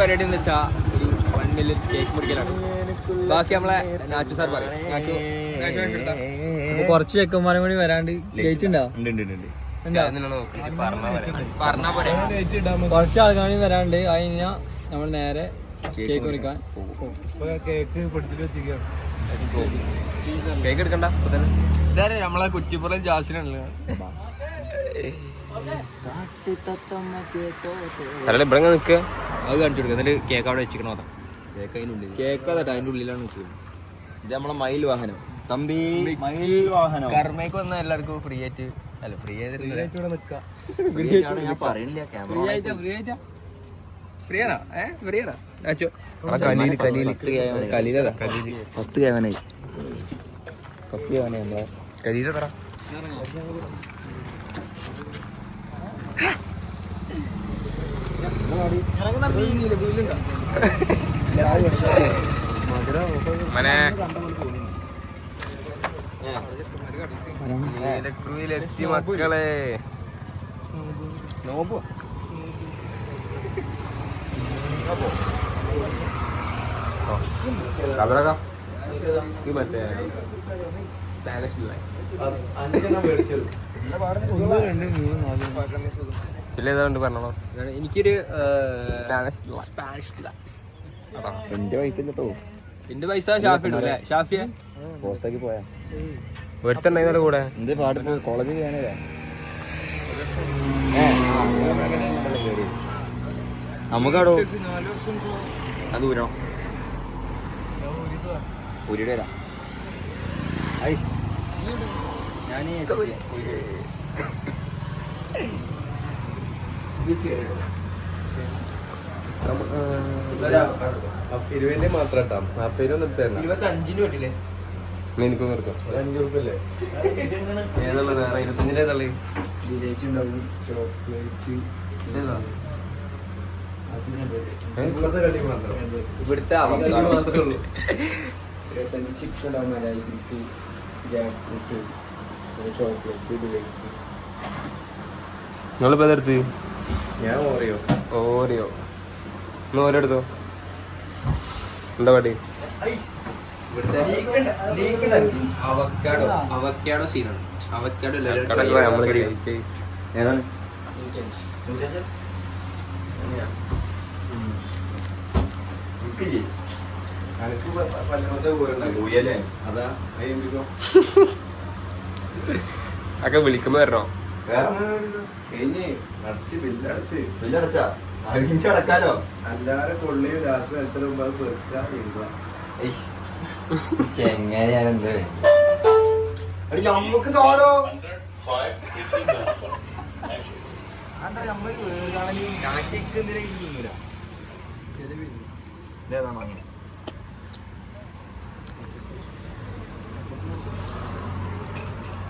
പരിപാടി എന്ന് വെച്ചാൽ ഒരു 1 മില്യൺ കേക്ക് മുറിക്കലാണ്. ബാക്കി നമ്മളെ നാച്ചു സാർ പറയും. കുറച്ച് ചെക്കന്മാരും കൂടി വരാണ്ട് ജയിച്ചിട്ടുണ്ടോ? കുറച്ച് ആൾക്കാരും വരാണ്ട് കഴിഞ്ഞാൽ നമ്മൾ നേരെ കേക്ക് മുറിക്കാൻ കേക്ക് എടുക്കണ്ട. നമ്മളെ കുറ്റിപ്പുറം ജാസിനാണല്ലോ. അല്ല ഇവിടെ നിൽക്കുക, അത് കാണിച്ചു കൊടുക്കുക. എന്നിട്ട് കേക്ക് അവിടെ വെച്ചിക്കണോ? അതാ കേക്ക് അതാ അതിൻ്റെ ഉള്ളിലാണ് വെച്ചിരിക്കുന്നത്. ഇത് നമ്മളെ മയിൽ വാഹനം തമ്പി, മയിൽ വാഹനം. കർമ്മയ്ക്ക് വന്നാൽ എല്ലാവർക്കും ഫ്രീ ആയിട്ട്, അല്ല ഫ്രീ ആയിട്ട് ഞാൻ പറയണില്ല, ഫ്രീ ആണോ? ഫ്രീ ആണോ? 10 കേവനായി നമ്മളെ കലീല പറ. ിലെത്തി മക്കളെ. മറ്റേ പറഞ്ഞോ. എനിക്കൊരു എന്റെ പൈസ കേട്ടോ. എന്റെ പൈസ ഷാഫി ഇടൂല്ലേ? ഷാഫിയെ പോസ്റ്റാക്കി പോയാ എടുത്തുണ്ടായിരുന്നല്ലോ കൂടെ. എന്ത് പാട്ട് കോളേജ് ചെയ്യാനല്ലേ? നമുക്കടോ അത് ദൂരം ഊരിയുടെ വരാം. ഞാൻ ഇരുപതിന്റെ മാത്രം ഇട്ടാ. 25 വേണ്ടില്ലേ? എനിക്കും നിർത്താം. 5 ഉറുപ്പല്ലേ? ഏതുള്ള വേറെ 25 തള്ളി ഇവിടുത്തെ മാത്രമേ ഉള്ളൂ. 25 ചിപ്സ് ഉണ്ടാവും, ജാക്ക് ഫ്രൂട്ട്, ചോക്ലേറ്റ്. നിങ്ങളിപ്പോ ഏതെടുത്ത്? ഞാൻ ഓറിയോ. ഓറിയോ ഓരോ എടുത്തോ. എന്താ പാട്ടി? അവക്കാഡോ സീനാണ്. അവക്കാഡോ നമ്മള് കഴിച്ചേ. ഏതാണ്? ഒക്കെ വിളിക്കുമ്പോ വരണോ? അടക്കാലോ. എല്ലാരും കൊള്ളിയും രാഷ്ട്രീയ എത്ര ചെങ്ങനെയാണെന്ത് നമുക്ക് തോടോ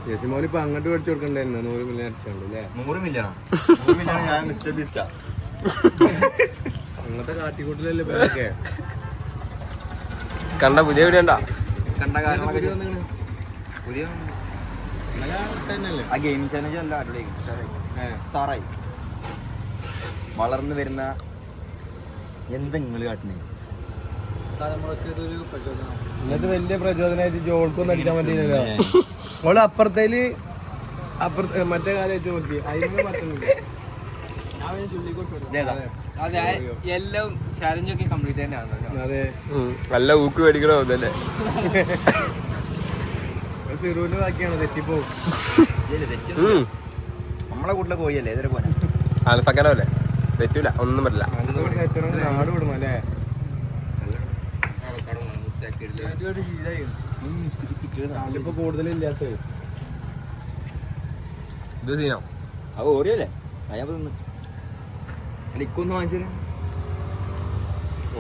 യസിമോനിപ്പോ അങ്ങോട്ട് മേടിച്ചു കൊടുക്കണ്ടായിരുന്നു. 100 മില്യൺ അടിച്ചുണ്ട് അല്ലേ? 100 മില്യണോ? ഞാൻ മിസ്റ്റർ ബീസ്റ്റാ. അങ്ങനത്തെ കാട്ടിക്കൂട്ടിലല്ലേ പേരൊക്കെ കണ്ട പുതിയ വീഡിയോ ഉണ്ടാ? കണ്ട കാര്യങ്ങളൊക്കെ പുതിയ തന്നെയല്ലേ ആ ഗെയിമിംഗ് ചാനൽ അല്ല അടിപൊളി സാറായി വളർന്നു വരുന്ന എന്താ നിങ്ങൾ കാട്ടുന്നേ? എന്നിട്ട് വലിയ പ്രചോദനമായിട്ട് ജോൾക്കൊന്നും അടിക്കാൻ പറ്റിയില്ലല്ലോ. ഓള് അപ്പുറത്തേല് മറ്റേ കാലം വെച്ച് നോക്കി അതിന് പറ്റുന്നില്ല. അതെ, എല്ലാം ചാലഞ്ചൊക്കെ കംപ്ലീറ്റ് തന്നെയാണ്. അതെ, നല്ല ഊക്ക് മേടിക്കണോ ഇതല്ലേ? സിറൂന്റെ ബാക്കിയാണ് തെറ്റിപ്പോവും. നമ്മളെ കൂട്ടിലെ കോഴിയല്ലേ ഏതൊരു പോനാ ആലസക്കനല്ലേ? തെറ്റൂല, ഒന്നും പറ്റില്ല. നാട് വിടണം അല്ലേ? ഇപ്പൊ കൂടുതലില്ലാത്ത ഇത് സീനോ? അത് ഓടിയല്ലേ? അയാൾ തിന്ന് എനിക്കൊന്ന് വാങ്ങിച്ചു.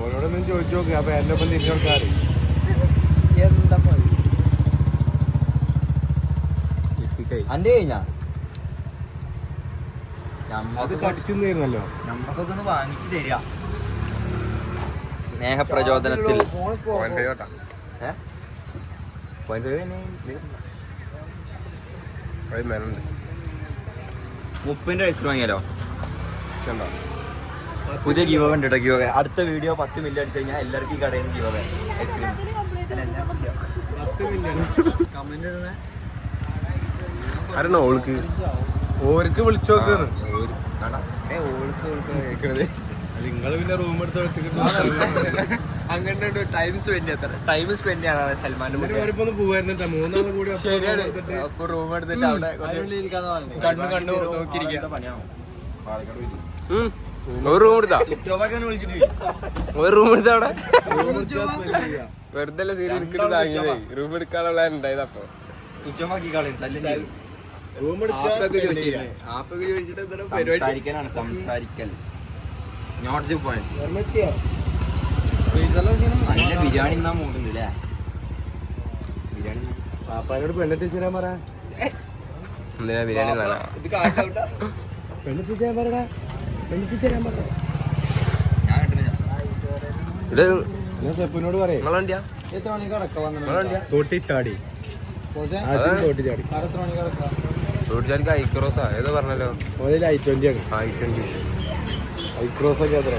ഓരോടൊന്നും ചോദിച്ചു നോക്ക്. അപ്പൊ എന്റെ ഒപ്പം തിരിച്ചു കൊടുക്കാറ്. അന്റെ കഴിഞ്ഞാ അത് കടിച്ചിരുന്നല്ലോ. നമ്മക്കൊക്കെ ഒന്ന് വാങ്ങിച്ചു തരിക സ്നേഹപ്രചോദനത്തിൽ. $30 ഐസ്ക്രീം വാങ്ങിയാലോ? പുതിയ ഗീവ് ഉണ്ട് കേട്ടോ. ഗീവ് അടുത്ത വീഡിയോ 10 മില്യൺ അടിച്ചു കഴിഞ്ഞാൽ എല്ലാവർക്കും ഈ കടയിൽ നിന്ന് ഗീവ് ഐസ്ക്രീം. ആരാണ് ഓൾക്ക് ഓർക്ക് വിളിച്ചു നോക്കുന്നു. നിങ്ങള് പിന്നെ റൂം എടുത്ത് അങ്ങനെ ടൈം സ്പെൻഡ് ചെയ്യാനാണ് സൽമാന്റെ ഒന്ന് പോവായിരുന്നിട്ടാ 3 ആളും കൂടി ശരിയാണ്. അപ്പൊ റൂം എടുത്തിട്ട് അവിടെ കണ്ണു നോക്കിയിരിക്കാം. ഒരു റൂം എടുത്താ ഒരു റൂം എടുത്താ അവിടെ വെറുതെ സീരിയൽ എടുത്തിട്ട് താങ്ങിയതേ. റൂം എടുക്കാനുള്ള ഉണ്ടായത്. അപ്പൊ സ്വിച്ച് ഓഫ് ആക്കി കളയും. റൂം സംസാരിക്കലാണ്, സംസാരിക്കൽ. Not the point. നല്ല ബിരിയാണി എന്നാ മൂന്നുണ്ടല്ലേ? ബിരിയാണി പാപ്പാനോട് പെണ്ണെത്തിച്ച് തരാൻ പറ. എന്തിനാ ബിരിയാണി പെണ്ണെത്തിച്ച് തരാൻ പറടാ. പെണ്ണെത്തിച്ച് തരാൻ പറ. ഇത് ഞാൻ സെപ്പിനോട് പറയേ. നിങ്ങളെ വണ്ടിയാ? എത്ര മണിക്ക് കിടക്കാം തോട്ടിച്ചാടി. തോട്ടിച്ചാടി. റോഡിലേക്ക് ഐക്രോസാ ഏതോ പറഞ്ഞല്ലോ. I20 ആണ്. I20 ഐക്രോസ് ഒക്കെ അത്ര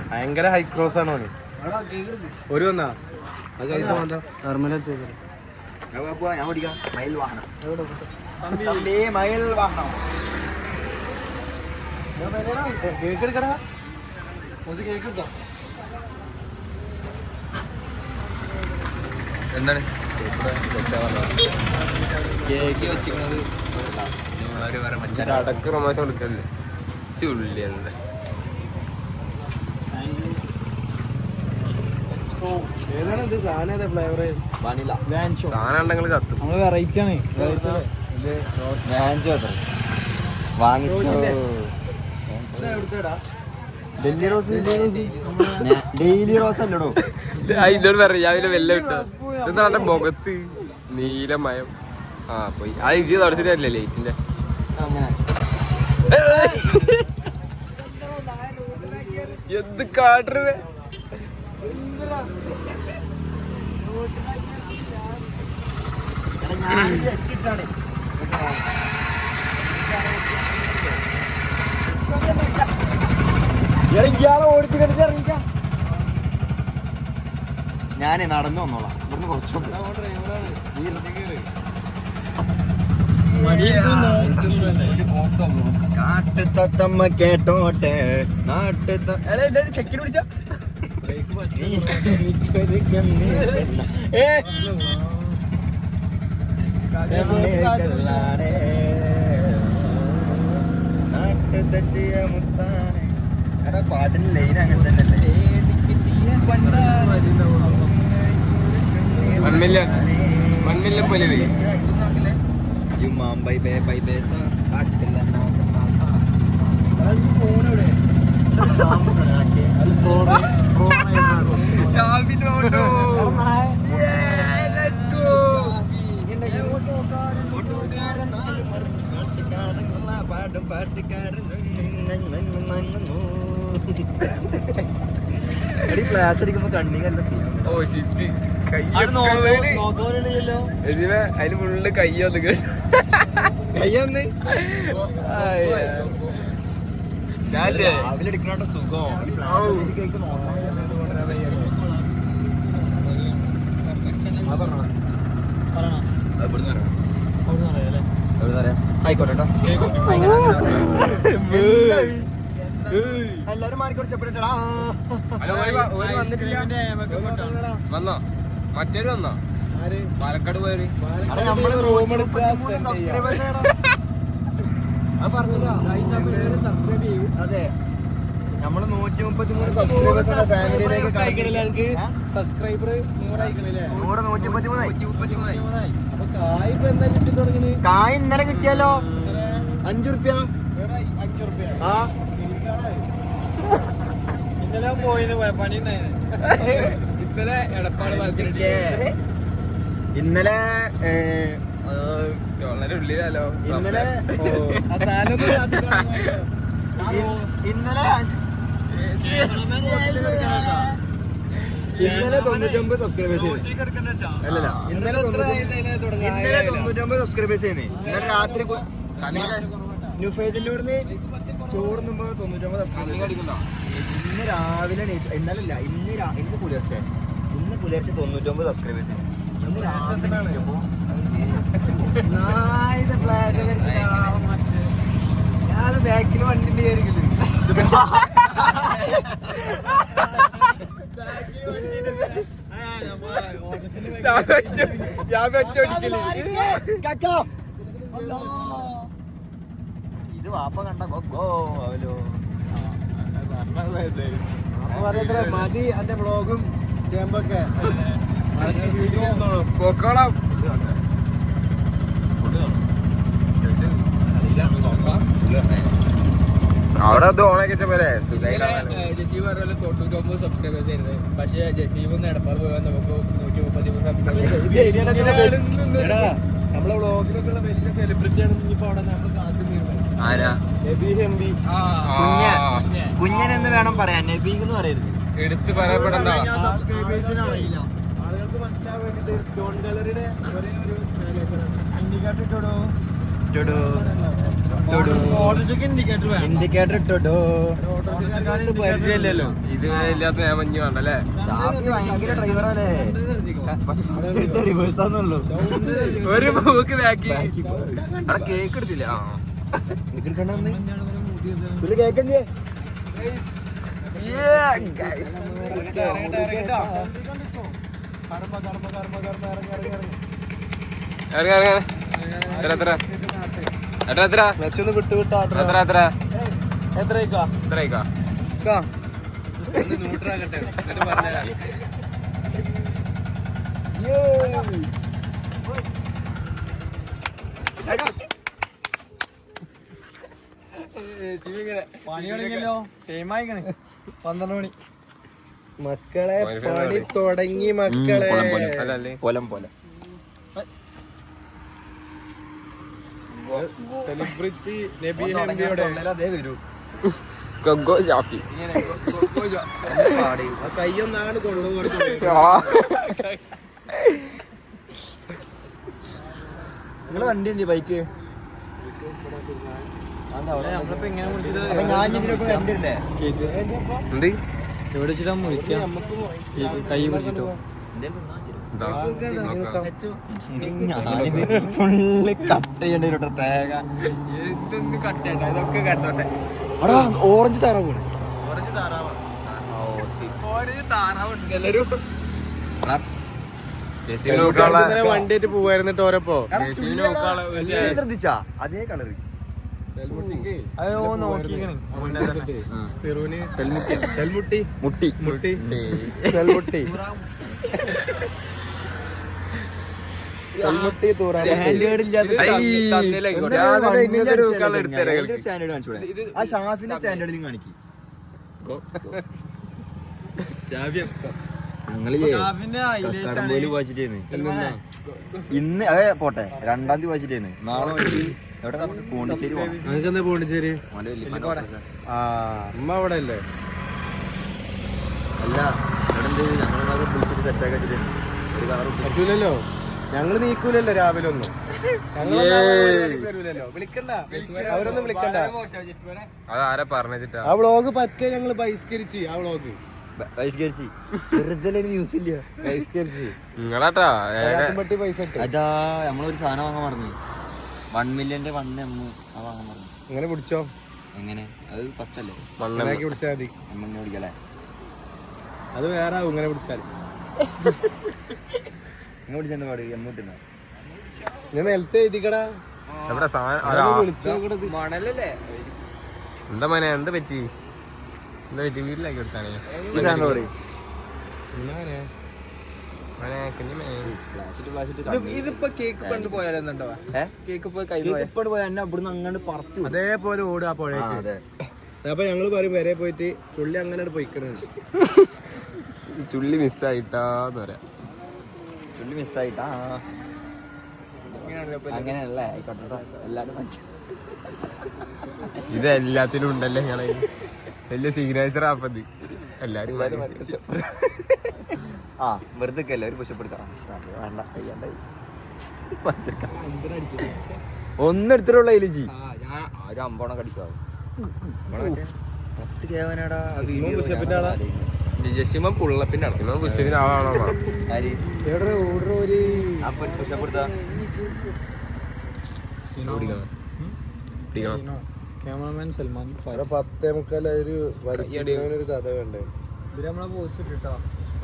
ഭയങ്കര ഹൈക്രോസ് ആണോ? ഒരു വന്നാ ഞാൻ ഓടിക്കാം. മയിൽ വാഹനം. മയിൽ വാഹനം. കേക്ക് എടുക്കടാ. കേക്ക് എടുത്തോ. എന്താണ് കേക്ക് വെച്ചിരിക്കണത് അടക്ക് റൊമാൻസ് കൊടുക്കല്ലേ ചുള്ളി എന്താ ഏതാണ് ഇത് സാധനം? ഏതാ ഫ്ലേവർ? വനില. സാധനം ഉണ്ടെങ്കിൽ കത്തും. നമ്മള് വെറൈറ്റി ആണ്. വാങ്ങിച്ചോ. ഡൽഹി റോസ്. ഡെയിലി റോസ് അല്ലടോ. ഇതിനോട് പറയാം രാവിലെ വെല്ല വിട്ടോ. ഇതെന്താ അവന്റെ മുഖത്ത് നീലമയം. ആ പോയി ആ ഇജ് തുടച്ചിട്ടല്ലേ ലൈറ്റിന്റെ. എന്ത് കാട്ടേ ഞാനേ നടന്നു വന്നോളാം. ഇവിടുന്ന് കുറച്ചുണ്ട്. കാട്ടുതത്തമ്മ കേട്ടോട്ടെ നാട്ടുത ചെക്കിന് പിടിച്ച നാട്ടുതട്ടിയ മുത്താണ്. എടാ പാട്ടിന് ലൈൻ അങ്ങനെ തന്നെ. മണ്ണില്ല പോലെ ഫ്ലാഷ് അടിക്കുമ്പോ കണ്ണിങ്ങല്ല സീൻ. ഓ ശിറ്റ് അതിന് ഫുള്ള് കയ്യൊന്ന് കയ്യൊന്ന് ഞാനില്ലേ രാവിലെ എടുക്കണ സുഖം. ഈ ഫ്ലാഷ് കേക്ക് നോക്കാൻ ആയിക്കോട്ടെ. എല്ലാരും മാറിക്കോട്ട് സെപ്പറേറ്റഡാ. വന്നോ മറ്റൊരു വന്നോ പാലക്കാട് പോയത് അതെ നമ്മള് 133 സബ്സ്ക്രൈബേഴ്സ് ഫാമിലിയിലേക്ക് സബ്സ്ക്രൈബർ 133 അപ്പൊ കായ് ഇപ്പൊ എന്താ കിട്ടി തുടങ്ങി? കായ് ഇന്നലെ കിട്ടിയാലോ. 5 റുപ്യ. 5 റുപ്യ. ആ ഇന്നലെ പോയിന് പണി ഉണ്ടായിരുന്നു. ഇന്നലെ എടപ്പാട് ഇന്നലെ വളരെ ഉള്ളിലോ ഇന്നലെ ഇന്നലെ 99 സബ്സ്ക്രൈബേഴ്സ് അല്ലല്ല ഇന്നലെ 99 സബ്സ്ക്രൈബേഴ്സ് ചെയ്യുന്നേ. ഇന്നലെ രാത്രി ന്യൂഫേജിലൂടെ ചോറ് തിന്നുമ്പോ 99 സബ്സ്ക്രൈബേഴ്സ്. ഇന്ന് രാവിലെ ഇന്നലല്ല ഇന്ന് പുലർച്ചെ 99 സബ്സ്ക്രൈബേഴ്സ്. ഇന്ന് രാവിലെ എണീച്ചപ്പോ ബാക്കിൽ വണ്ടിന്റെ കയറിക്കില്ല ഇത് വാപ്പ കണ്ട ഗോ അവലോ. അപ്പൊ പറയത്ര മതി എന്റെ വ്ളോഗും ക്യാമ്പൊക്കെ പൊക്കോളാം. അവിടെ ഓണൊക്കെ പോലെ ജസീബ് പറഞ്ഞ 99 സബ്സ്ക്രൈബേഴ്സ് ആയിരുന്നു. പക്ഷെ ജസീബ് എടപ്പാൾ പോയാൽ നമുക്ക് 133 സബ്സ്ക്രൈബേഴ്സ്. നമ്മളെ വ്ളോഗിലൊക്കെ ഉള്ള വലിയ സെലിബ്രിറ്റി ആണ് ഇനിയിപ്പോ അവിടെ നമ്മൾ കാത്തിരുന്നത്. ആരാ? കുഞ്ഞനെന്ന് വേണം പറയാൻ, നബീഗ് എന്ന് പറയരുത്. എടുത്ത് പറയപ്പെടണ്ട. ആളുകൾക്ക് മനസ്സിലാവാൻ വേണ്ടിട്ട് സ്റ്റോൺ ഗാലറിയുടെ ഒരേ ഒരു ഇൻഡിക്കേറ്റർ ഇട്ടോ. പരിചയമില്ലല്ലോ ഇതുവരെ ഇല്ലാത്ത ഞാൻ മഞ്ഞ് വേണ്ടല്ലേ. ഭയങ്കര ഡ്രൈവറല്ലേ, പക്ഷെ ഫസ്റ്റ് എടുത്ത റിവേഴ്സ് ആണെന്നുള്ളൂ. ഒരു മൂക്ക് ബാക്കി അവിടെ കേക്ക് എടുത്തില്ല. കേക്കല്ലേ ന്യൂട്രാകട്ടെ എന്നിട്ട് പറഞ്ഞാ പണിയാണെങ്കിലോ ടൈമായിക്കണേ 12 മണി. മക്കളെ പണി തുടങ്ങി മക്കളെ. പോലെ സെലിബ്രിറ്റി നബി ഹംദിയുടെ അതേ വരൂ. കയ്യൊന്നാണ് കൊണ്ടുപോകുന്നത്. നിങ്ങള് വണ്ടി എന്തി ബൈക്ക്? നമ്മളിപ്പോ എങ്ങനെ മുറിച്ചിട്ട് അപ്പൊ ഞാൻ ഇതിനൊക്കെ വരണ്ടല്ലേ? എന്ത് എവിടെ വെച്ചിട്ടാ മുറിക്കാം? കൈ പിടിച്ചിട്ടോ? ഞാനിത് ഫുള്ള് കട്ട് ചെയ്യേണ്ടി വരും തേങ്ങ. ഇതൊന്നും കട്ട് ചെയ്യണ്ട, ഇതൊക്കെ കട്ടോട്ടെ. അടാ ഓറഞ്ച് താറാവ് ഓറഞ്ച് താറാവ് എല്ലാരും വണ്ടിയായിട്ട് പോവായിരുന്നിട്ട് ഓരപ്പോ ശ്രദ്ധിച്ചാ അതേ കളറ്. അയ്യോ നോക്കിക്കണേ സെൽമുട്ടി മുട്ടി മുട്ടി സെൽമുട്ടി സെൽമുട്ടി ആ ഷാഫിന്റെ സ്റ്റാൻഡേർഡിലും കാണിക്കും. ഇന്ന് അതെ പോട്ടെ, 2-ാം തീയതി വായിച്ചിട്ടേന്ന്. നാളെ എവിടെ പോണ്ടിച്ചേരി നിനക്കെന്താ പോണ്ടിച്ചേരി? അമ്മ അവിടെ അല്ലേ? അല്ല ഞങ്ങൾ വിളിച്ചിട്ട് സെറ്റാക്കി വെച്ചിട്ട് ഒരു കാറ് പറ്റൂലല്ലോ, ഞങ്ങള് നീക്കൂലല്ലോ രാവിലെ ഒന്നും. വിളിക്കണ്ട, അവരൊന്നും വിളിക്കണ്ട. അതാരാ പറഞ്ഞിട്ടാ ആ വ്ളോഗ് പറ്റേ ഞങ്ങള് ബഹിഷ്കരിച്ച്. ആ വ്ളോഗ് വെറുതെ ന്യൂസ് ഇല്ല. നിങ്ങളാട്ടാ പറ്റി പൈസ ഇട്ട് അതാ നമ്മളൊരു സാധനം വാങ്ങാൻ പറഞ്ഞു. 1 മില്യന്റെ മണ്ണ് വാങ്ങാൻ പറഞ്ഞു. ഇങ്ങനെ പിടിച്ചോ. എങ്ങനെ? അത് 10 അല്ലേ? മണ്ണാക്കി പിടിച്ചാൽ മതി. മണ്ണ് പിടിക്കല്ലേ? അത് വേറെ ആവും ഇങ്ങനെ പിടിച്ചാൽ. ഇങ്ങനെ പിടിച്ചെന്താ പാട്? എമ്മൂട്ടിന്ന ഞാൻ നിലത്ത് എഴുതിക്കടാ. മണലല്ലേ? എന്താ മോനെ, എന്താ പറ്റി? എന്താ പറ്റി? വീട്ടിലാക്കി കൊടുത്താണേ ഇതിപ്പോ കേക്ക് പണ്ട് പോയാലെന്നുണ്ടോ? കേക്ക് ഇപ്പൊ കൈ പോയാ എന്നെ ഇവിടുന്ന് അങ്ങോട്ട് പറത്തു. അതേപോലെ ഓടുക പുഴയ്ക്ക്. അപ്പൊ ഞങ്ങള് പറയും വരെ പോയിട്ട് പുള്ളി അങ്ങനെ പോയിക്കണുണ്ട്. ചുള്ളി മിസ്സായിട്ടാന്ന് പറയാ. ചുള്ളി മിസ്സായിട്ടാ അങ്ങനെയല്ലേ? ആയിക്കോട്ടെ, എല്ലാരും ഇത് എല്ലാത്തിലും ഉണ്ടല്ലേ നിങ്ങളെ വലിയ സിഗ്നേച്ചർ ആപ്പത് എല്ലാരും. ആ വെറുതെ ഒരു പുഷപ്പെടുക്കാം. വേണ്ട, ഒന്നെടുത്തിട്ടുള്ള ജി ഒരു അമ്പോണൊക്കെ അടിക്കാം 10 കേവനാടാ ജസിമ പുള്ളപ്പിന്റെ ആണ് പുഷപ്പിന്റെ ആളാണോ ഓർഡർ ഒരു പുഷപ്പ് എടുത്താ ക്യാമറമാൻ സൽമാൻ 10:45 ഒരു കഥ വേണ്ടേ നമ്മളെ പോസ്റ്റ് ഇട്ടോ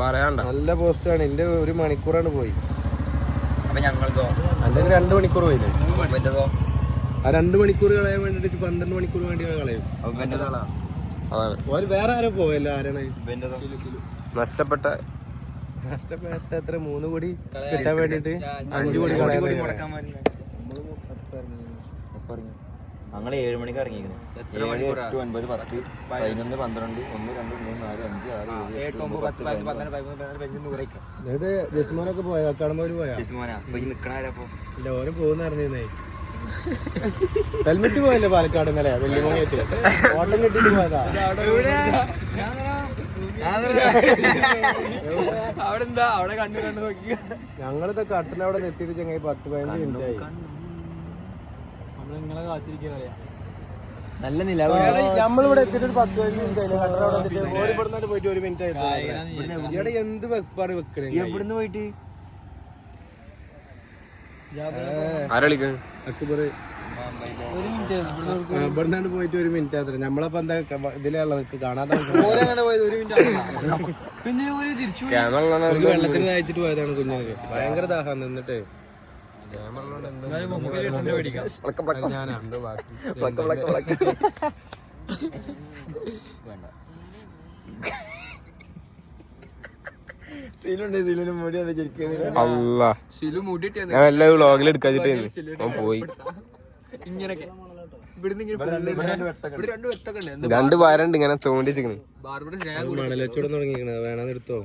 പറയാണ്ട നല്ല പോസ്റ്റാണ്. എന്റെ 1 മണിക്കൂറാണ് പോയി. അപ്പൊ ഞങ്ങൾക്കോ അല്ലെങ്കിൽ 2 മണിക്കൂർ പോയില്ലേ? എന്റേതോ ആ 2 മണിക്കൂർ കളയാൻ വേണ്ടിട്ട് 12 മണിക്കൂർ വേണ്ടി കളയും. അതാണ് ഓര് വേറെ ആരോ പോയല്ലോ. ആരാണ് നഷ്ടപ്പെട്ട എത്ര 3 കോടി കിട്ടാൻ വേണ്ടിട്ട് 5 കോടി കളയാൻ ഞങ്ങൾ 7 മണിക്ക് ഇറങ്ങിയിരിക്കണം. 7, 8, 9, 10, 11, 12, 1, 2, 3, 4, 5, 6, 7, 8, 9. ജസ്മോനൊക്കെ പോയാ കടമ്പൂര് പോയാ ഇല്ല ഓന് പോകുന്നറിഞ്ഞേ. ഹെൽമെറ്റ് പോയല്ലേ പാലക്കാട് ഇന്നലെ വെള്ളിമണിയായിട്ട് ഓട്ടം കെട്ടിട്ട് പോയതാ. അവിടെ കണ്ടു നോക്കി ഞങ്ങളിത് കട്ടിലവിടെ എത്തിയിട്ട് ചങ്ങായി 10-15 മിനിറ്റ് ആയി. നിങ്ങളെ കാത്തിരിക്കാൻ നല്ല നമ്മളിവിടെ എത്തിയിട്ട് ഒരു 10-15 മിനിറ്റ് ആയില്ലേ? കട്ടിലവിടെ എത്തിയിട്ട് ഓരിപ്പെടുന്നാണ്ട് പോയിട്ട് 1 മിനിറ്റ് ആയിട്ട് ഇവിടെ എന്ത് വെപ്പാണ് വെക്കണേ? എവിടുന്ന് പോയിട്ട് ആരാ വിളിക്കുന്നത്? അക്ബർ ഇവിടുന്നാണ്ട് പോയിട്ട് 1 മിനിറ്റ് ആത്ര. നമ്മളപ്പോ എന്താ ഇതിലുള്ള കാണാതെ വെള്ളത്തിന് നയിച്ചിട്ട് പോയതാണ് കുഞ്ഞിനൊക്കെ. ഭയങ്കര ദാഹം നിന്നിട്ട് ഞാനാ എന്തോ ബാക്കി അല്ലാ ഞാൻ വല്ല വ്ളോഗിൽ എടുക്കാച്ചിട്ട് പോയി. ഇങ്ങനൊക്കെ രണ്ട് വാരണ്ട് ഇങ്ങനെ തോണ്ടി വെച്ചിക്കണ്. മണലച്ചൂടെ തുടങ്ങിക്കണ വേണമെന്ന് എടുത്തോ.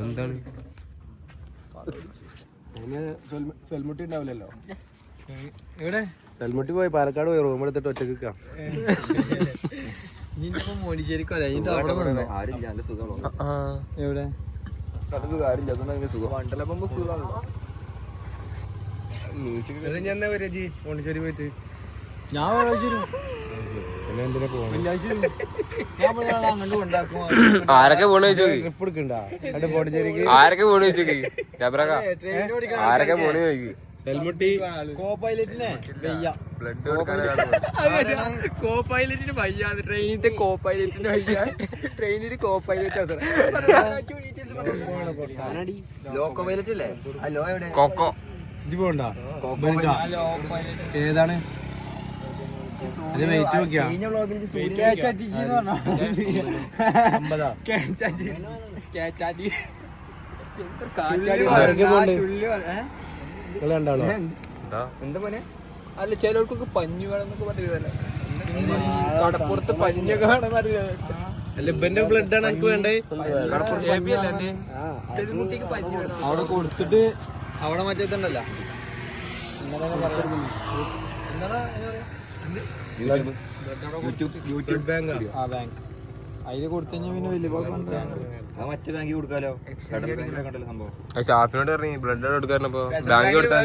എന്താണ് സെൽമുട്ടി ഉണ്ടാവില്ലല്ലോ. എവിടെ സെൽമുട്ടി പോയി പാലക്കാട് പോയി റൂം എടുത്തിട്ട് ഒറ്റക്ക് നിൽക്കാം. മോനിശ്ശേരിക്കോ ആരും എവിടെ വണ്ടലപ്പോ ഞാൻ വരാ ജി പോണ്ടിച്ചേരി പോയിട്ട്. ഞാൻ പിന്നെ എന്തിനാ പോകണം? അങ്ങോട്ട് ഉണ്ടാക്കും. ആരൊക്കെ പോണു ചോദിച്ചു. ട്രിപ്പ് എടുക്കണ്ടാ എന്നിട്ട് പോണ്ടിച്ചേരിക്ക്? ആരൊക്കെ പോണു ചോദിച്ചു. ആരൊക്കെ പോണു ചോദിക്കും. സെൽമുട്ടി കോ പൈലറ്റിന് കോ പൈലറ്റിന് വയ്യ. ട്രെയിനിന്റെ കോ പൈലറ്റിന് വയ്യ. ട്രെയിനിന് കോ പൈലറ്റ് ലോക്കോ പൈലറ്റ് അല്ലേ? ഹലോ എവിടെ കൊക്കോ ഇജ്ജ് പോണ്ട? ഏതാണ് വെയിറ്റ് നോക്കിയാ? 50 രണ്ടാളോ? എന്താ പോലെ അല്ല ചിലർക്കൊക്കെ പഞ്ഞു വേണമെന്നൊക്കെ പറഞ്ഞില്ല. കടപ്പുറത്ത് പഞ്ഞൊക്കെ വേണം അല്ല ഇബന്റെ ബ്ലഡ് ആണ് എനിക്ക് വേണ്ടേ. ചെറുകുട്ടിക്ക് പഞ്ഞു വേണം. അവിടെ കൊടുത്തിട്ട് അവിടെ മറ്റേതുണ്ടല്ലോ യൂട്യൂബ് ബാങ്ക് അതില് കൊടുത്തു പിന്നെ വലിയ മറ്റേ ബാങ്കിൽ കൊടുക്കാലോ. സംഭവം ഷാപ്പിനോട് ഇറങ്ങി ബ്ലഡ് കൊടുക്കാറിനപ്പോ ബാങ്ക് കൊടുത്താൽ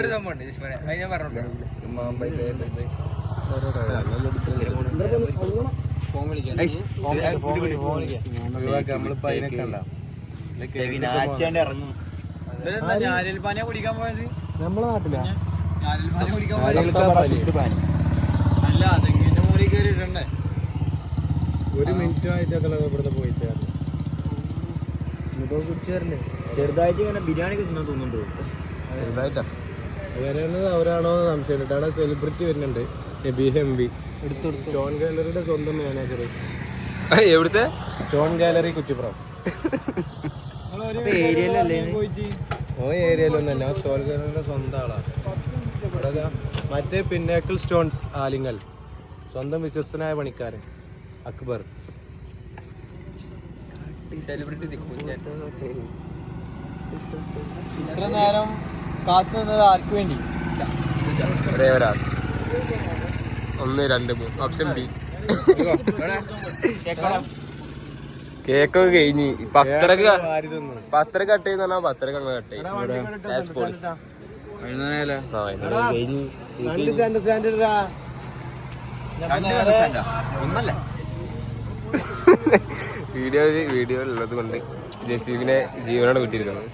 നമ്മളിപ്പോ അതിനൊക്കെ ഉണ്ടാവും. ഇറങ്ങും. ഞാലിൽപ്പാനിയാ കുടിക്കാൻ പോയത് നമ്മളെ നാട്ടിലാ അല്ല അതെങ്ങനെ മൂലി കയറിയിട്ടുണ്ടേ. 1 മിനിറ്റ് ആയിട്ടൊക്കെ ഇവിടുന്ന് പോയിട്ട് കുടിച്ചേരല്ലേ. ചെറുതായിട്ട് ഇങ്ങനെ ബിരിയാണി തിന്നാൻ തോന്നുന്നുണ്ടോ? ചെറുതായിട്ടാ വരുന്നത് അവരാണോ സംശയം. അവിടെ സെലിബ്രിറ്റി വരുന്നുണ്ട്. MB സ്റ്റോൺ ഗാലറിയുടെ സ്വന്തം മാനേജർ. എവിടുത്തെ? Stone gallery Kuttippuram. ഏരിയയിലല്ലേ ഓ ഏരിയയിലൊന്നല്ല, സ്റ്റോൺ ഗാലറിയുടെ സ്വന്തം ആളാണ്. ഇവിടെ മറ്റേ പിന്നാക്കിൾ സ്റ്റോൺസ് ആലിങ്ങൽ സ്വന്തം വിശ്വസ്തനായ പണിക്കാരൻ അക്ബർ. ഇത്ര നേരം കാത്തു നിന്നത് ആർക്ക് വേണ്ടി? ഒരേ ഒരാൾ. 1, 2, 3 ഓപ്ഷൻ ബി. കേക്കൊക്കെ കഴിഞ്ഞ് 10:30 കട്ട് ചെയ്യുന്ന 10:30 അങ്ങ് കട്ട് ചെയ്യും. വീഡിയോ ഉള്ളത് കൊണ്ട് ജെസീബിനെ ജീവനോട് വിട്ടിരിക്കുന്നത്.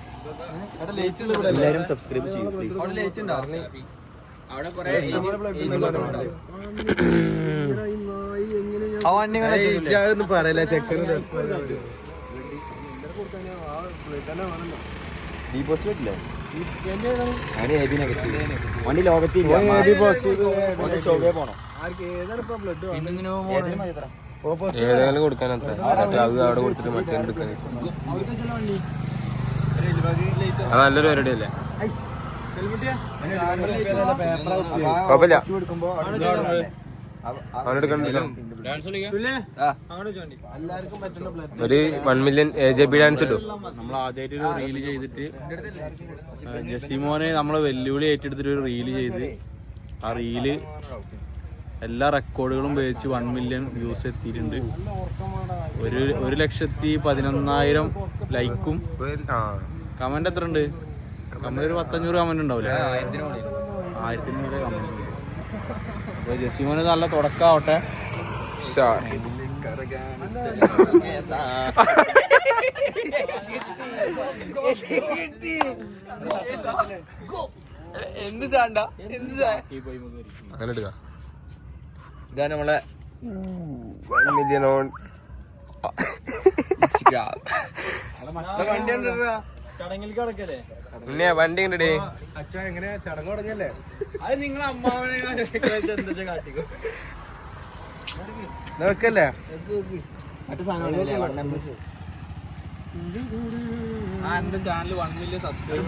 എല്ലാവരും സബ്സ്ക്രൈബ് ചെയ്യും പ്ലീസ്. പറയല ചെക്കൻ വണ്ടി ലോകത്തില്ല ചൊവ്വേ പോണോ? ഏതെങ്കിലും കൊടുക്കാൻ അത്ര അത് അവിടെ കൊടുത്തിട്ട് മറ്റേ എടുക്കാൻ അത് നല്ലൊരു പരിപാടി അല്ലേ? കുഴപ്പമില്ല, അവനെടുക്കണ്ടല്ലോ. ഒരു 1 million AJB ഡാൻസ് ഇട്ടു. നമ്മൾ ആദ്യമായിട്ട് ഒരു റീല് ചെയ്തിട്ട് ജസീമോനെ നമ്മളെ വെല്ലുവിളി ഏറ്റെടുത്തിട്ട് ഒരു റീല് ചെയ്ത് ആ റീല് എല്ലാ റെക്കോർഡുകളും ഉപയോഗിച്ച് 1 million വ്യൂസ് എത്തിയിട്ടുണ്ട്. 1,11,000 ലൈക്കും കമന്റ് എത്ര ഉണ്ട്? കമന്റ് ഒരു 1,500 കമന്റ് ഉണ്ടാവില്ലേ? 1000 കമന്റ്. ജസീമോന് നല്ല തുടക്കാവട്ടെ. എന്ത് ചാണ്ട അങ്ങനെ എടുക്ക. ഇതാണ് നമ്മളെ 1 million ഓൺ പിന്നെ വണ്ടി കണ്ടേ. അച്ഛാ എങ്ങനെ ചടങ്ങ് തുടങ്ങിയല്ലേ? അത് നിങ്ങളെ അമ്മാവനെ എന്താ കാട്ടിക്കോ നോക്കല്ലേ? എന്റെ ചാനൽ 1 million സബ്സ്ക്രൈബ്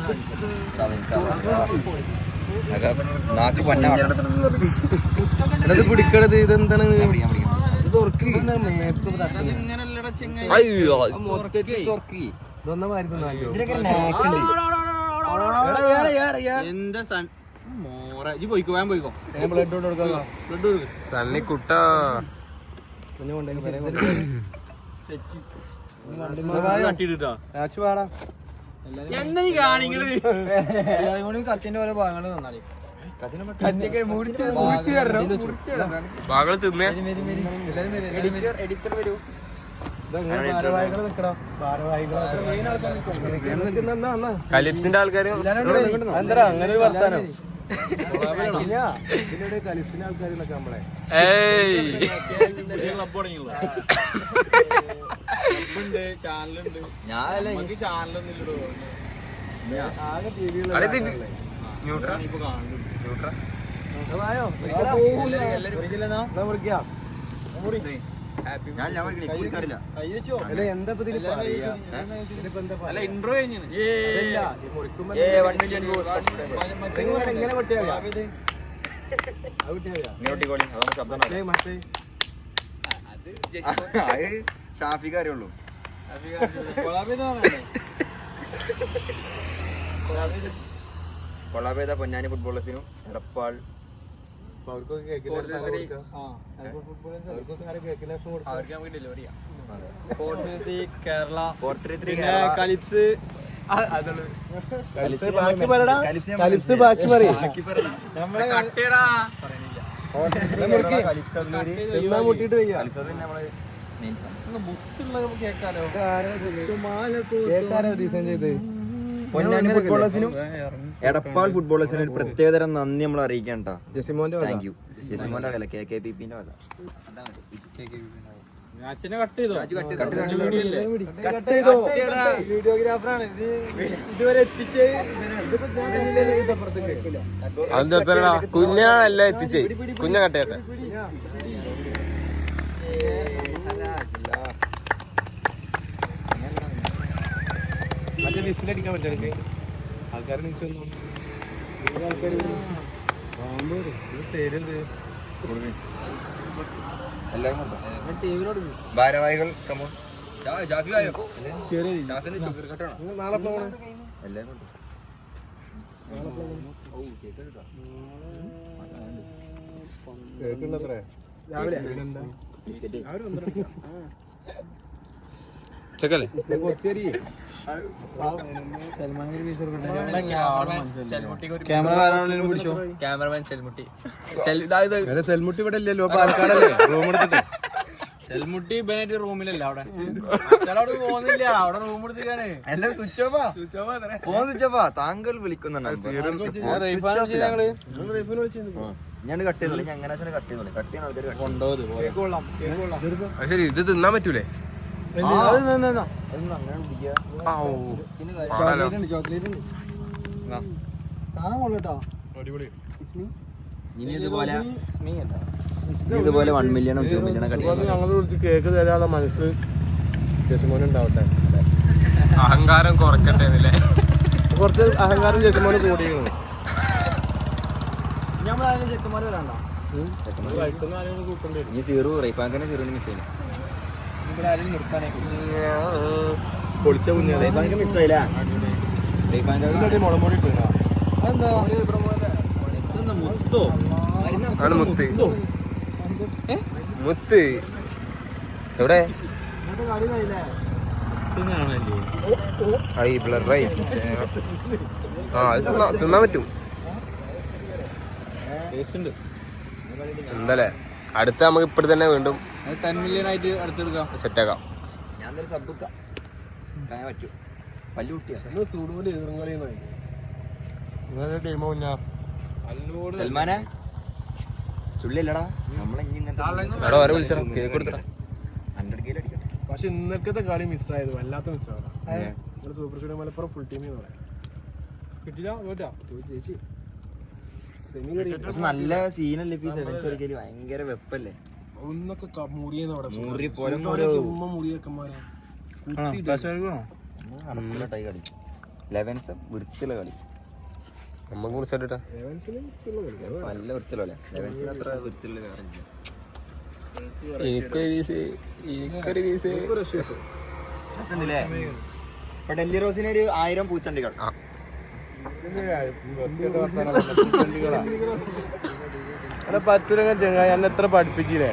കുടിക്കണത് ഇതെന്താണ്? എന്താ മോറ പോയിക്കോ, വേഗം പോയിക്കോ. ബ്ലഡ് കൊടുക്കാം. സണ്ണി കുട്ട കത്തിന്റെ ഓരോ ഭാഗങ്ങൾ തന്നാലേ ഭാഗങ്ങൾ തിന്നേ. എഡിറ്റർ വരൂ. കലിപ്സിന്റെ ആൾക്കാര് അങ്ങനെ ഒരു വർത്താനം. കലിപ്സിന്റെ ആൾക്കാരൊക്കെ നമ്മളെ ചാനലുണ്ട്. ചാനലൊന്നും ഇൻട്രോ കഴിഞ്ഞു. ഷാഫിക്ക് അറിയുള്ളൂ. കൊളാബേദ പൊന്നാനി ഫുട്ബോളേഴ്സിനും എടപ്പാൾ കേരള കലിപ്സ് ബാക്കി പറയും. മുട്ടിട്ട് ഡിസൈൻ ചെയ്ത് പൊന്നാനി ഫുട്ബോളേഴ്സിനും എടപ്പാൾ ഫുട്ബോളേഴ്സിനും ഒരു പ്രത്യേകതരം നന്ദി നമ്മൾ അറിയിക്കാം കേട്ടോ. ജെസിമോന്റെ താങ്ക് യു. ജെസിമോന്റെ വില KKPP-ന്റെ വില വീഡിയോഗ്രാഫറാണ് ഇതുവരെ എത്തിച്ചേ. അതെന്താ കുഞ്ഞാണല്ല എത്തിച്ചേ. കുഞ്ഞ കട്ടയട്ടെ. മറ്റേ വിസിലടിക്കാൻ പറ്റും ആൾക്കാരെ നീച്ചു ഭാരവാഹികൾ കമോൺ നാളെ പോകണേ. എല്ലാവരും കേൾക്കണ്ടത്രേ രാവിലെ. ചെക്കല്ലേ ക്യാമറമാൻ സെൽമുട്ടി സെൽമുട്ടി ഇവിടെ ഇല്ലല്ലോ പാലക്കാടല്ലേ റൂം എടുത്തിട്ട് സെൽമുട്ടി ഇവനായിട്ട് റൂമിലല്ല അവിടെ അവിടെ പോകുന്നില്ല അവിടെ റൂം എടുത്തിട്ടാണ് എല്ലാം സ്വിച്ച് ഓഫാ ഫോൺ സ്വിച്ച് ഓഫാ താങ്കൾ വിളിക്കുന്നുണ്ട് ഞാൻ കട്ട് ചെയ്തോളി ഞാൻ അങ്ങനെ കട്ട് ചെയ്തോളി കട്ട് ചെയ്യുന്ന ആൾക്കാർ ശരി ഇത് തിന്നാൻ പറ്റൂലേ ഇതുപോലെ 1 മില്യണും 2 മില്യണും ഞങ്ങൾ കേക്ക് തരാനുള്ള മനസ്സ് ജസ്മോൻ ഉണ്ടാവട്ടെ. അഹങ്കാരം കുറക്കട്ടെ എന്നല്ലേ. കുറച്ച് അഹങ്കാരം ജസ്മോന് കൂടിയാണ്. പൊളിച്ച കുഞ്ഞാണ് മിസ്സായില്ല മുളമുടി ആണ് മുത്ത് മുത്ത് എവിടെ തിന്നാൻ പറ്റും എന്തല്ലേ. അടുത്ത നമുക്ക് ഇപ്പഴ തന്നെ വീണ്ടും 10 മില്യൺ ആയിട്ട് അടുത്തെടുക്കാം, സെറ്റാക്കാം. ഞാനൊരു സബ്ബുക്കാം പറ്റും പല്ലു കുട്ടിയാ സൽമാനെ ചുള്ളില്ലടാ നമ്മളെ വരെ വിളിച്ചാ കേക്ക് കൊടുത്തടാ. 100 കിലോ അടിക്കട്ടെ. പക്ഷെ ഇന്നത്തെ കളി മിസ്സായത് വല്ലാത്ത മിസ്സാണ്. Super shoot Malappuram full team കിട്ടില്ല ചേച്ചി നല്ല സീനല്ലേ കളിക്കല് ഭയങ്കര വെപ്പല്ലേ ഒന്നൊക്കെ മുറിയെന്നവിടെ കളി ലെവൻസ് വൃത്തിയുള്ള കളി നമുക്ക് കുറിച്ചിട്ടാ നല്ല വൃത്തിയുള്ള ലെവൻസിന് അത്ര വൃത്തിയുള്ള കാറില്ല. ഇപ്പൊ ഡൽഹി റോസിന് ഒരു 1000 പൂച്ചണ്ടികൾ. പറ്റൂരങ്ങ ചങ്ങായി എന്നെ എത്ര പഠിപ്പിച്ചില്ലേ.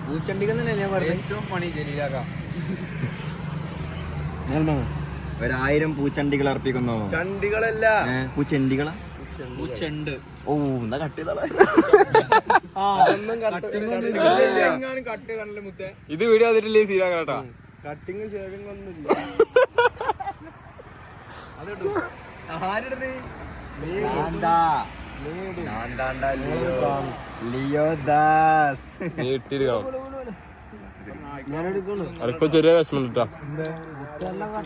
പൂച്ചണ്ടികൾ എന്നല്ലേ ഞാൻ പറഞ്ഞത്. 1000 പൂച്ചണ്ടികൾ അർപ്പിക്കുന്നു. ചണ്ടികളല്ല പൂച്ചെണ്ടികളാ. പൂച്ചെണ്ട്. ഓ എന്നാ കട്ട് ചെയ്താളെ. ഇത് വീഡിയോ അതിട്ടില്ലേ സീനാ കേട്ടാ. കട്ടിങ് ഷേവിങ് ഒന്നുമില്ല. അല്പം ചെറിയ വിഷമം കിട്ടാ.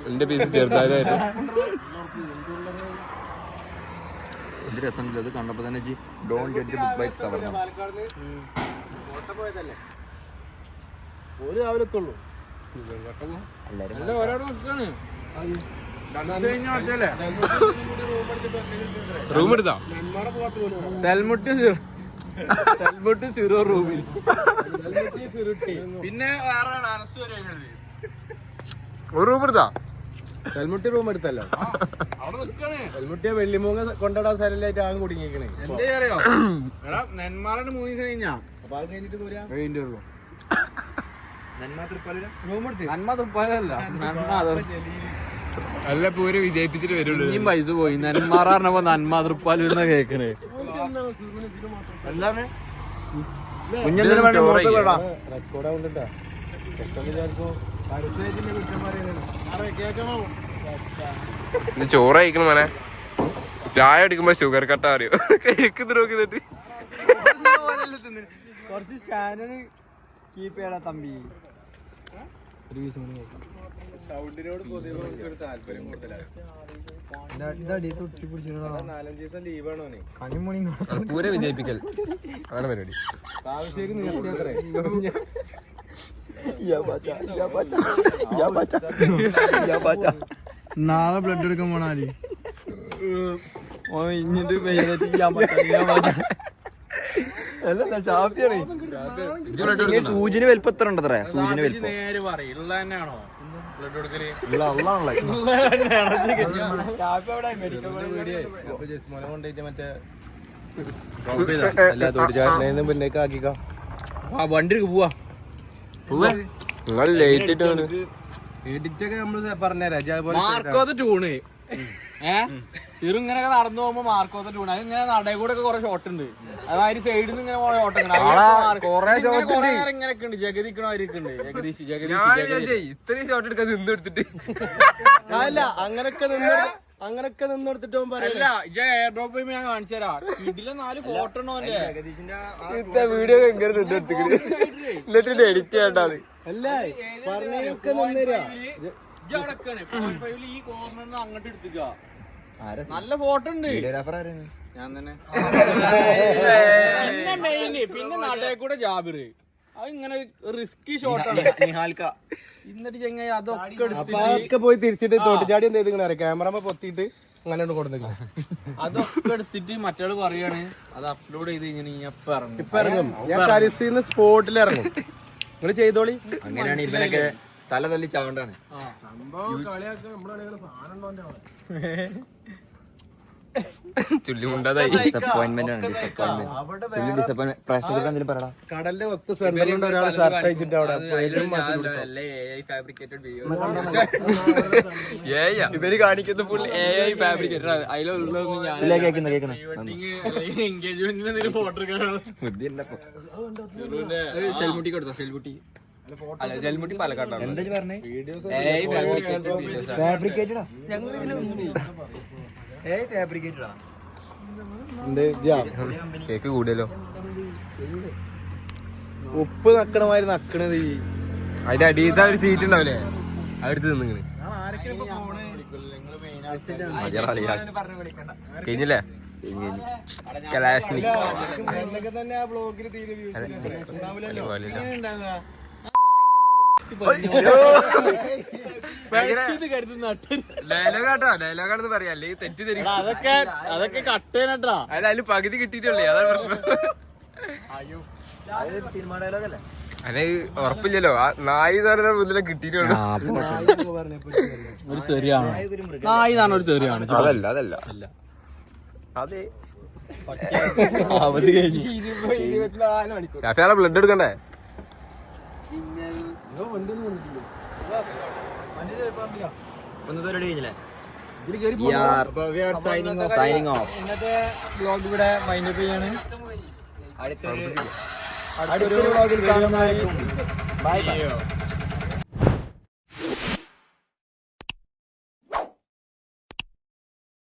എന്റെ പീസ് ചെറുതായതായിട്ട് എന്ത് രസം ഇത് കണ്ടപ്പോ തന്നെ don't get book by cover. ഒരു രാവിലെ എത്തുള്ളൂ. റൂം എടുത്താ സെൽമുട്ടി 0 റൂമിൽ. പിന്നെ ഒരു റൂം എടുത്താ. ഹെൽമുട്ടി റൂം എടുത്തല്ലോ. ഹെൽമുട്ടിയെ വെള്ളിമൂങ്ങ കൊണ്ടിടാൻ സ്ഥലമായിട്ട് ആകെ കുടുങ്ങിക്കണേ. എന്താ അറിയോ എടാ നെന്മാറിന് 3 ദിവസം കഴിഞ്ഞാ അപ്പൊ അത് കഴിഞ്ഞിട്ട് പോരാ. അല്ല പൂര് വിജയിപ്പിച്ചിട്ട് വരുള്ളൂ. ഇനിയും പൈസ പോയി. നെന്മാറ പറഞ്ഞപ്പോ നന്മ തൃപ്പാലിരുന്ന കേക്കണേ. റെക്കോർഡ് ആവുന്നുണ്ടാ. ചോറ് കഴിക്കണം മോനെ. ചായ അടിക്കുമ്പോ ഷുഗർ കട്ട അറിയോ. കേക്ക് നോക്കിട്ട് കുറച്ച് സ്റ്റാൻഡേർഡ് കീപ്പ് ചെയ്യടാ തമ്പി. സൗണ്ടിനോട് പൊതുവെ ഒരു താല്പര്യം കൂടുതലാണ്. 4-5 ദിവസം ലീവാണോ പൂരെ വിജയിപ്പിക്കൽ ആണ് പരിപാടി. ആവശ്യക്ക് നിർത്തിയാത്രേ. നാളെ ബ്ലഡ് എടുക്കാൻ പോണാല് ഇഞ്ഞിട്ട് സൂചിന് വലിപ്പം എത്ര ഉണ്ടത്രേ. സൂചിന് വലിപ്പം നേര് പറയും ഉള്ള തന്നെയാണോ ബ്ലഡ് കൊടുക്കല്. ജസ്മോനെ കൊണ്ടുപോയിട്ട് മറ്റേ പിന്നേക്ക് ആക്കിക്കാം. വണ്ടിക്ക് പോവാ. നിങ്ങൾ ലേറ്റ് ആയിട്ടാണ് എഡിറ്റ് ഒക്കെ നമ്മള് പറഞ്ഞുതരാം. മാർക്കോത്തെ ട്യൂണ് ചെറുങ്ങനെ നടന്നു പോകുമ്പോ മാർക്കോത്തെ ട്യൂണ് അത് ഇങ്ങനെ നടയിൽ കൂടെ ഒക്കെ കുറെ ഷോട്ട് ഉണ്ട്. അതായത് സൈഡിൽ നിന്ന് ഇങ്ങനെ ഷോട്ട് ഉണ്ട്. ഇങ്ങനെയൊക്കെ ഉണ്ട്. ജഗതിക്കണവരൊക്കെ ഉണ്ട്. ഇത്രയും ഷോട്ട് എടുക്കാൻ നിന്ന് എടുത്തിട്ട് അല്ല അങ്ങനൊക്കെ നിന്നെടുത്തിട്ട് പറയല്ല. എയർ ഡ്രോപ്പ് ചെയ്യുമ്പോ ഞാൻ കാണിച്ചു തരാം. ഇതിലെ 4 ഫോട്ടോ ഉണ്ടോ വീഡിയോ എങ്ങനെ എന്നിട്ട് എഡിറ്റ് ചെയ്യണ്ടാത്. അല്ല പറഞ്ഞൊക്കെ നിന്നേരാ ഈ കോർണറിന് അങ്ങോട്ട് എടുത്തുക. നല്ല ഫോട്ടോ ഉണ്ട്. ഞാൻ തന്നെ. പിന്നെ മെയിന് പിന്നെ നടയിൽ കൂടെ ജാബിർ അത് ഇങ്ങനെ റിസ്കി ഷോട്ടാണ്. എന്നിട്ട് ചെങ്ങായി അതൊക്കെ പോയി തിരിച്ചിട്ട് തോട്ടിച്ചാടി എന്ത് ചെയ്ത് ക്യാമറ പൊത്തിയിട്ട് അങ്ങനെ കൊടുത്തു. അതൊക്കെ എടുത്തിട്ട് മറ്റൊരാൾ പറയാണ് അത് അപ്ലോഡ് ചെയ്ത് ഇങ്ങനെ ഇപ്പൊ ഇറങ്ങും. ഞാൻ കരസിന്ന് സ്പോട്ടിൽ ഇറങ്ങും. നിങ്ങൾ ചെയ്തോളി. അങ്ങനെയാണ് ഇവനൊക്കെ തല തല്ലി ചാവണ്ടാണ്. കടലിന്റെ ഒത്ത സെന്ററിലുണ്ട് ഒരാൾ ഷർട്ട് അയച്ചിട്ട് അവിടെ ഇവര് കാണിക്കുന്ന ഫുൾ AI ഫാബ്രിക്കേറ്റർ. അതിലുള്ളതൊന്നും ഞാൻ എൻഗേജ്മെന്റിന് ഫോട്ടോ എടുക്കാനാണ്. സെൽമുട്ടി കൊടുത്തോ? സെൽമുട്ടി ജൽമുട്ടി പാലക്കാട്ടാണ്. എന്താ പറഞ്ഞേ? കേക്ക് കൂടിയല്ലോ. ഉപ്പ് നക്കണമാതിരി നക്കണത്. അതിന്റെ അടിയത്തെ ഒരു സീറ്റ് ഉണ്ടാവില്ലേ അടുത്ത് നിന്നിങ്ങനെ കഴിഞ്ഞില്ലേ? കലാശിനി തന്നെ ആ ബ്ലോഗിൽ തീരെ ഡയലോഗാട്ടോ. ഡയലോഗാണെന്ന് പറയാ, അല്ലെങ്കിൽ തെറ്റിദ്ധരിക്കും. അതൊക്കെ കട്ടേനട്ടാ. അതിൽ പകുതി കിട്ടിയിട്ടുള്ളേ, അതാണ് പ്രശ്നം. അത് ഉറപ്പില്ലല്ലോ. ആ നായി എന്ന് മുതലേ കിട്ടിയിട്ടുള്ളൂ. ഒരു തെറിയാണ് നായി എന്നാണ്. ഒരു തെറിയാണ്. അതല്ല അതല്ല അതെ. ഷാഫിയാളെ ബ്ലഡ് എടുക്കണ്ടേ? ഇന്നത്തെ ബ്ലോഗ് ഇവിടെ മൈൻഡപ്പ് ചെയ്യാണ്. അടുത്തൊരു വ്ളോഗിൽ കാണുന്നതായിരിക്കും. Bye bye.